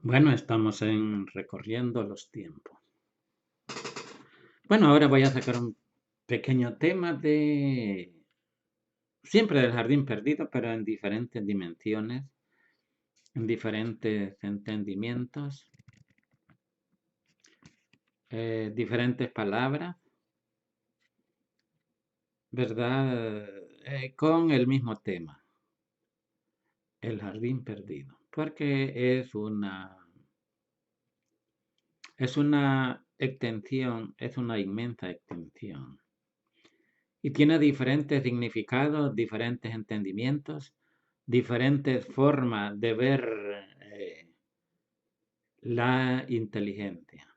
Bueno, estamos en recorriendo los tiempos. Bueno, ahora voy a sacar un pequeño tema de siempre del jardín perdido, pero en diferentes dimensiones, en diferentes entendimientos, diferentes palabras, ¿verdad? Con el mismo tema, el jardín perdido, porque es una extensión, es una inmensa extensión. Y tiene diferentes significados, diferentes entendimientos, diferentes formas de ver la inteligencia.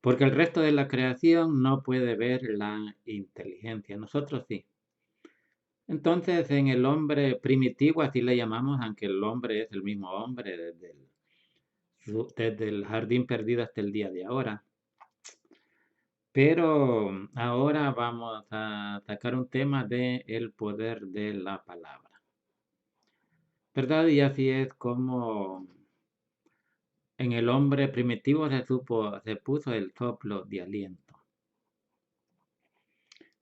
Porque el resto de la creación no puede ver la inteligencia, nosotros sí. Entonces, en el hombre primitivo, así le llamamos, aunque el hombre es el mismo hombre desde el jardín perdido hasta el día de ahora. Pero ahora vamos a sacar un tema de el poder de la palabra. ¿Verdad? Y así es como en el hombre primitivo se puso el soplo de aliento.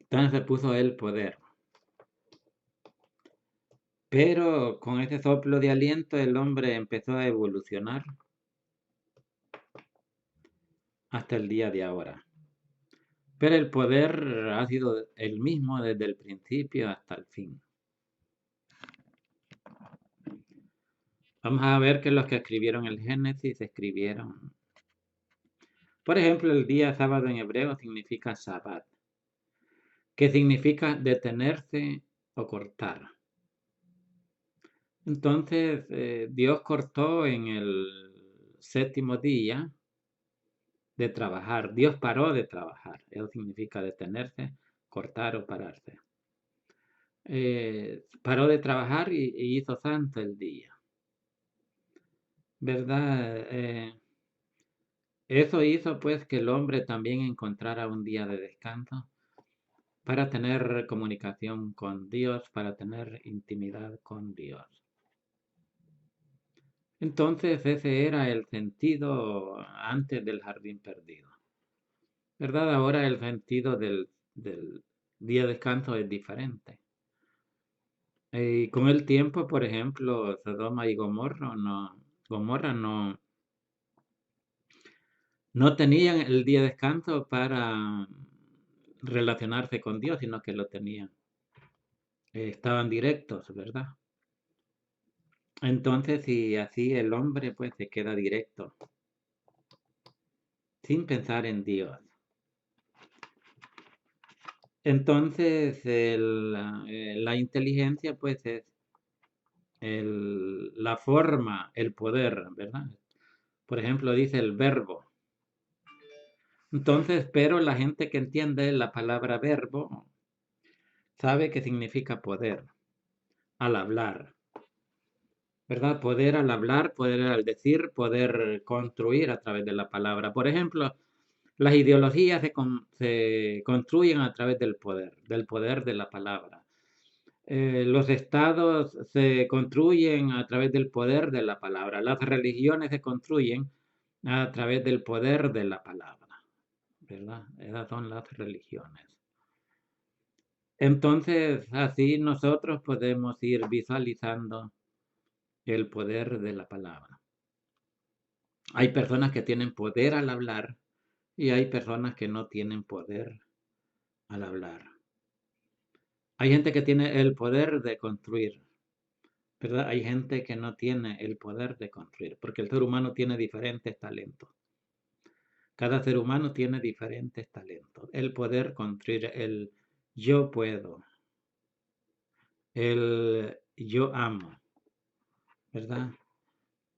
Entonces se puso el poder. Pero con ese soplo de aliento el hombre empezó a evolucionar hasta el día de ahora. Pero el poder ha sido el mismo desde el principio hasta el fin. Vamos a ver que los que escribieron el Génesis escribieron. Por ejemplo, el día sábado en hebreo significa Sabbat, que significa detenerse o cortar. Entonces, Dios cortó en el séptimo día de trabajar. Dios paró de trabajar. Eso significa detenerse, cortar o pararse. Paró de trabajar y hizo santo el día. ¿Verdad? Eso hizo pues que el hombre también encontrara un día de descanso para tener comunicación con Dios, para tener intimidad con Dios. Entonces ese era el sentido antes del jardín perdido. ¿Verdad? Ahora el sentido del día de descanso es diferente. Y con el tiempo, por ejemplo, Sodoma y Gomorra no tenían el día de descanso para relacionarse con Dios, sino que lo tenían. Estaban directos, ¿verdad? Entonces, y así el hombre pues se queda directo, sin pensar en Dios. Entonces, la inteligencia pues es la forma, el poder, ¿verdad? Por ejemplo, dice el verbo. Entonces, pero la gente que entiende la palabra verbo sabe que significa poder al hablar, ¿verdad? Poder al hablar, poder al decir, poder construir a través de la palabra. Por ejemplo, las ideologías se construyen a través del poder de la palabra. Los estados se construyen a través del poder de la palabra. Las religiones se construyen a través del poder de la palabra, ¿verdad? Esas son las religiones. Entonces, así nosotros podemos ir visualizando el poder de la palabra. Hay personas que tienen poder al hablar y hay personas que no tienen poder al hablar. Hay gente que tiene el poder de construir, ¿verdad? Hay gente que no tiene el poder de construir, porque el ser humano tiene diferentes talentos. Cada ser humano tiene diferentes talentos. El poder construir, el yo puedo, el yo amo, ¿verdad?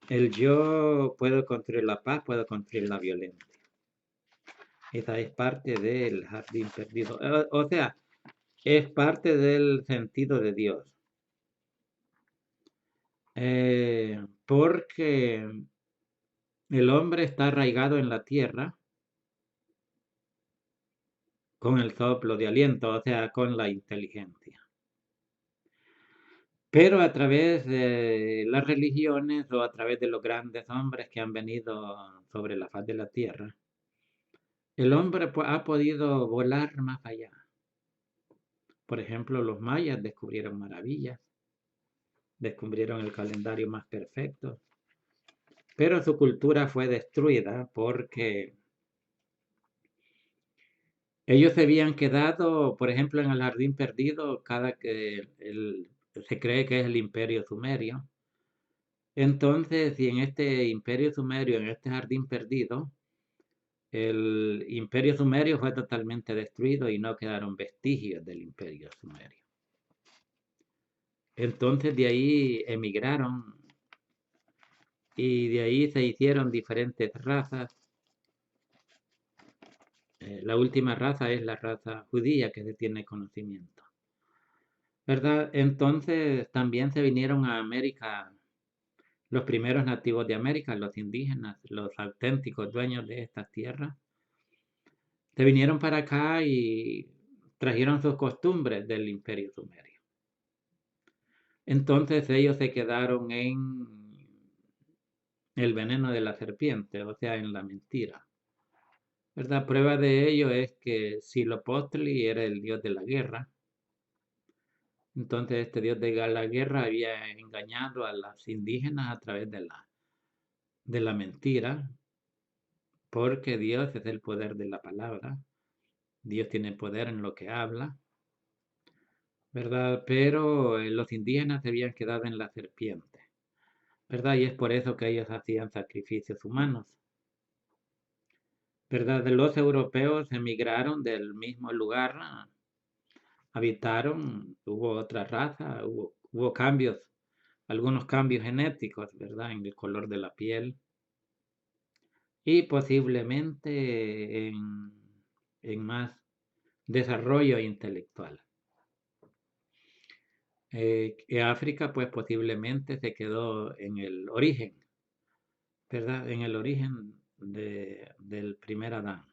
El yo puedo construir la paz, puedo construir la violencia. Esa es parte del jardín perdido. O sea, es parte del sentido de Dios. Porque el hombre está arraigado en la tierra con el soplo de aliento, o sea, con la inteligencia. Pero a través de las religiones o a través de los grandes hombres que han venido sobre la faz de la tierra, el hombre ha podido volar más allá. Por ejemplo, los mayas descubrieron maravillas, descubrieron el calendario más perfecto, pero su cultura fue destruida porque ellos se habían quedado, por ejemplo, en el jardín perdido, se cree que es el imperio sumerio. Entonces, y en este imperio sumerio, en este jardín perdido, el imperio sumerio fue totalmente destruido y no quedaron vestigios del imperio sumerio. Entonces de ahí emigraron y de ahí se hicieron diferentes razas. La última raza es la raza judía que se tiene conocimiento, ¿verdad? Entonces también se vinieron a América los primeros nativos de América, los indígenas, los auténticos dueños de estas tierras. Se vinieron para acá y trajeron sus costumbres del imperio sumerio. Entonces ellos se quedaron en el veneno de la serpiente, o sea, en la mentira. ¿Verdad? Prueba de ello es que Huitzilopochtli era el dios de la guerra. Entonces este dios de la guerra había engañado a los indígenas a través de la mentira, porque Dios es el poder de la palabra. Dios tiene poder en lo que habla, ¿verdad? Pero los indígenas se habían quedado en la serpiente, ¿verdad? Y es por eso que ellos hacían sacrificios humanos, ¿verdad? Los europeos emigraron del mismo lugar, habitaron, hubo otra raza, hubo cambios, algunos cambios genéticos, ¿verdad? En el color de la piel y posiblemente en más desarrollo intelectual. África, pues posiblemente se quedó en el origen, ¿verdad? En el origen del primer Adán.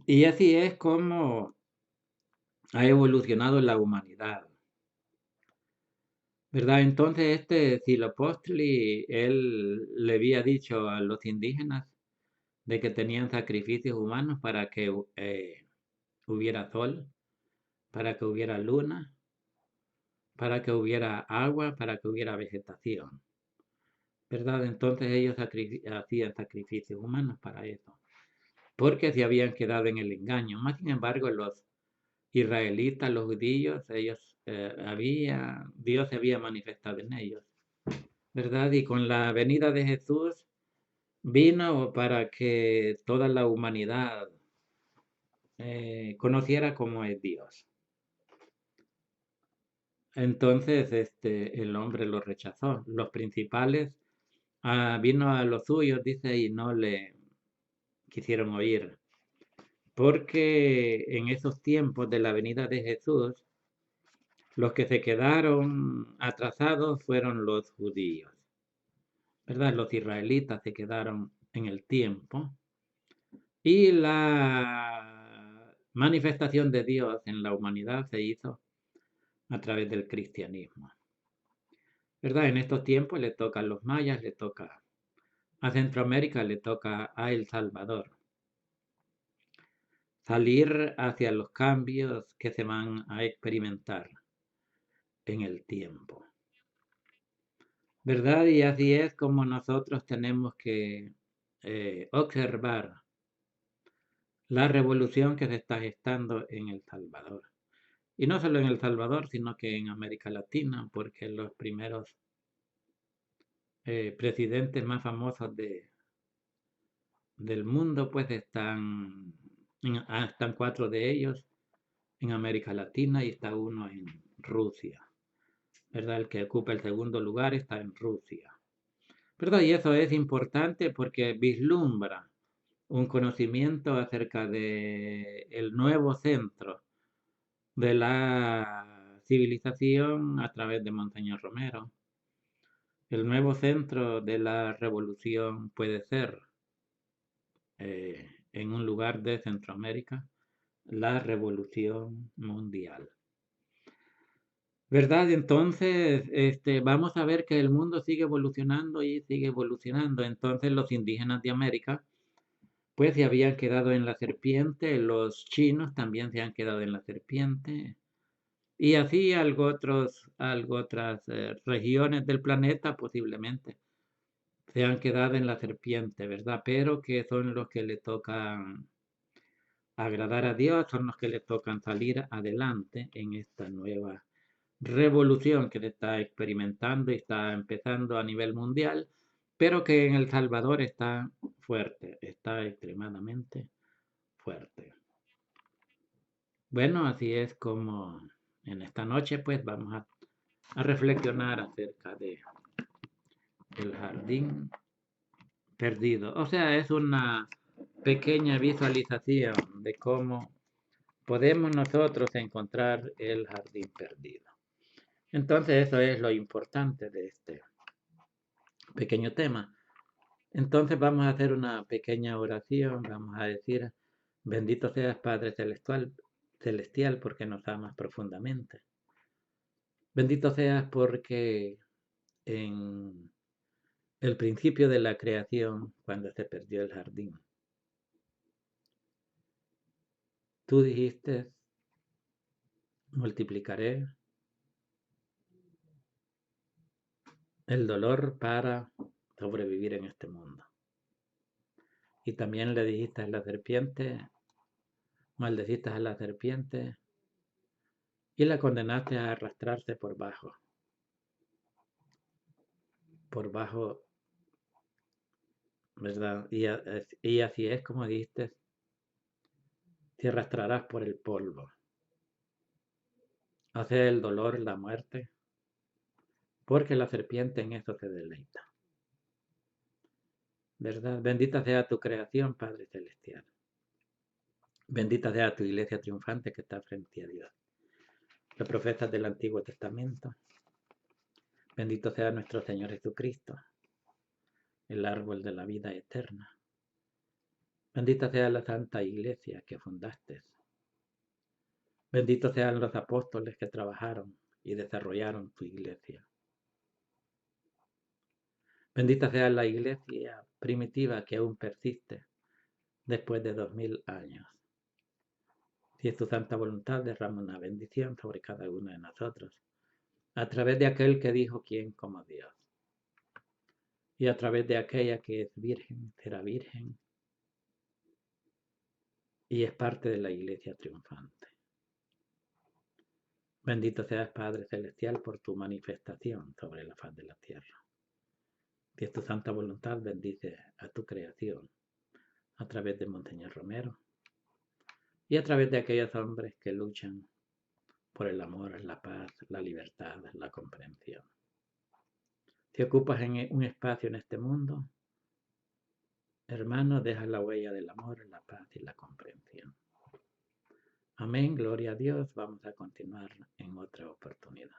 Y así es como ha evolucionado la humanidad, ¿verdad? Entonces este Huitzilopochtli, él le había dicho a los indígenas de que tenían sacrificios humanos para que hubiera sol, para que hubiera luna, para que hubiera agua, para que hubiera vegetación, ¿verdad? Entonces ellos hacían sacrificios humanos para eso, porque se habían quedado en el engaño. Más sin embargo, los israelitas, los judíos, Dios se había manifestado en ellos, ¿verdad? Y con la venida de Jesús vino para que toda la humanidad conociera cómo es Dios. Entonces, el hombre lo rechazó. Los principales vino a los suyos, dice, y no le quisieron oír. Porque en esos tiempos de la venida de Jesús, los que se quedaron atrasados fueron los judíos, ¿verdad? Los israelitas se quedaron en el tiempo y la manifestación de Dios en la humanidad se hizo a través del cristianismo, ¿verdad? En estos tiempos le toca a los mayas, le toca a Centroamérica, le toca a El Salvador salir hacia los cambios que se van a experimentar en el tiempo, ¿verdad? Y así es como nosotros tenemos que observar la revolución que se está gestando en El Salvador. Y no solo en El Salvador, sino que en América Latina, porque los primeros presidentes más famosos del mundo, pues están 4 de ellos en América Latina y está uno en Rusia, ¿verdad? El que ocupa el segundo lugar está en Rusia, ¿verdad? Y eso es importante porque vislumbra un conocimiento acerca de el nuevo centro de la civilización a través de Monseñor Romero. El nuevo centro de la revolución puede ser en un lugar de Centroamérica la revolución mundial. ¿Verdad? Entonces, vamos a ver que el mundo sigue evolucionando y sigue evolucionando. Entonces, los indígenas de América, pues se habían quedado en la serpiente, los chinos también se han quedado en la serpiente, y así algo otras regiones del planeta posiblemente se han quedado en la serpiente, ¿verdad? Pero que son los que le tocan agradar a Dios, son los que le tocan salir adelante en esta nueva revolución que se está experimentando y está empezando a nivel mundial, pero que en El Salvador está fuerte, está extremadamente fuerte. Bueno, así es como en esta noche pues vamos a reflexionar acerca de el jardín perdido. O sea, es una pequeña visualización de cómo podemos nosotros encontrar el jardín perdido. Entonces eso es lo importante de este pequeño tema. Entonces vamos a hacer una pequeña oración, vamos a decir, bendito seas Padre Celestial, celestial porque nos amas profundamente. Bendito seas porque en el principio de la creación, cuando se perdió el jardín, tú dijiste, multiplicaré el dolor para sobrevivir en este mundo. Y también le dijiste a la serpiente, maldeciste a la serpiente y la condenaste a arrastrarse por bajo, ¿verdad? Y así es como dijiste, te arrastrarás por el polvo. Hace el dolor, la muerte, porque la serpiente en eso se deleita. ¿Verdad? Bendita sea tu creación, Padre Celestial. Bendita sea tu iglesia triunfante que está frente a Dios. Los profetas del Antiguo Testamento. Bendito sea nuestro Señor Jesucristo, el árbol de la vida eterna. Bendita sea la santa iglesia que fundaste. Benditos sean los apóstoles que trabajaron y desarrollaron tu iglesia. Bendita sea la iglesia primitiva que aún persiste después de 2000 años. Si es tu santa voluntad, derrama una bendición sobre cada uno de nosotros, a través de aquel que dijo quién como Dios, y a través de aquella que es virgen, será virgen, y es parte de la iglesia triunfante. Bendito seas, Padre Celestial, por tu manifestación sobre la faz de la tierra. Si es tu santa voluntad, bendice a tu creación, a través de Monseñor Romero, y a través de aquellos hombres que luchan por el amor, la paz, la libertad, la comprensión. Si ocupas en un espacio en este mundo, hermano, deja la huella del amor, la paz y la comprensión. Amén, gloria a Dios. Vamos a continuar en otra oportunidad.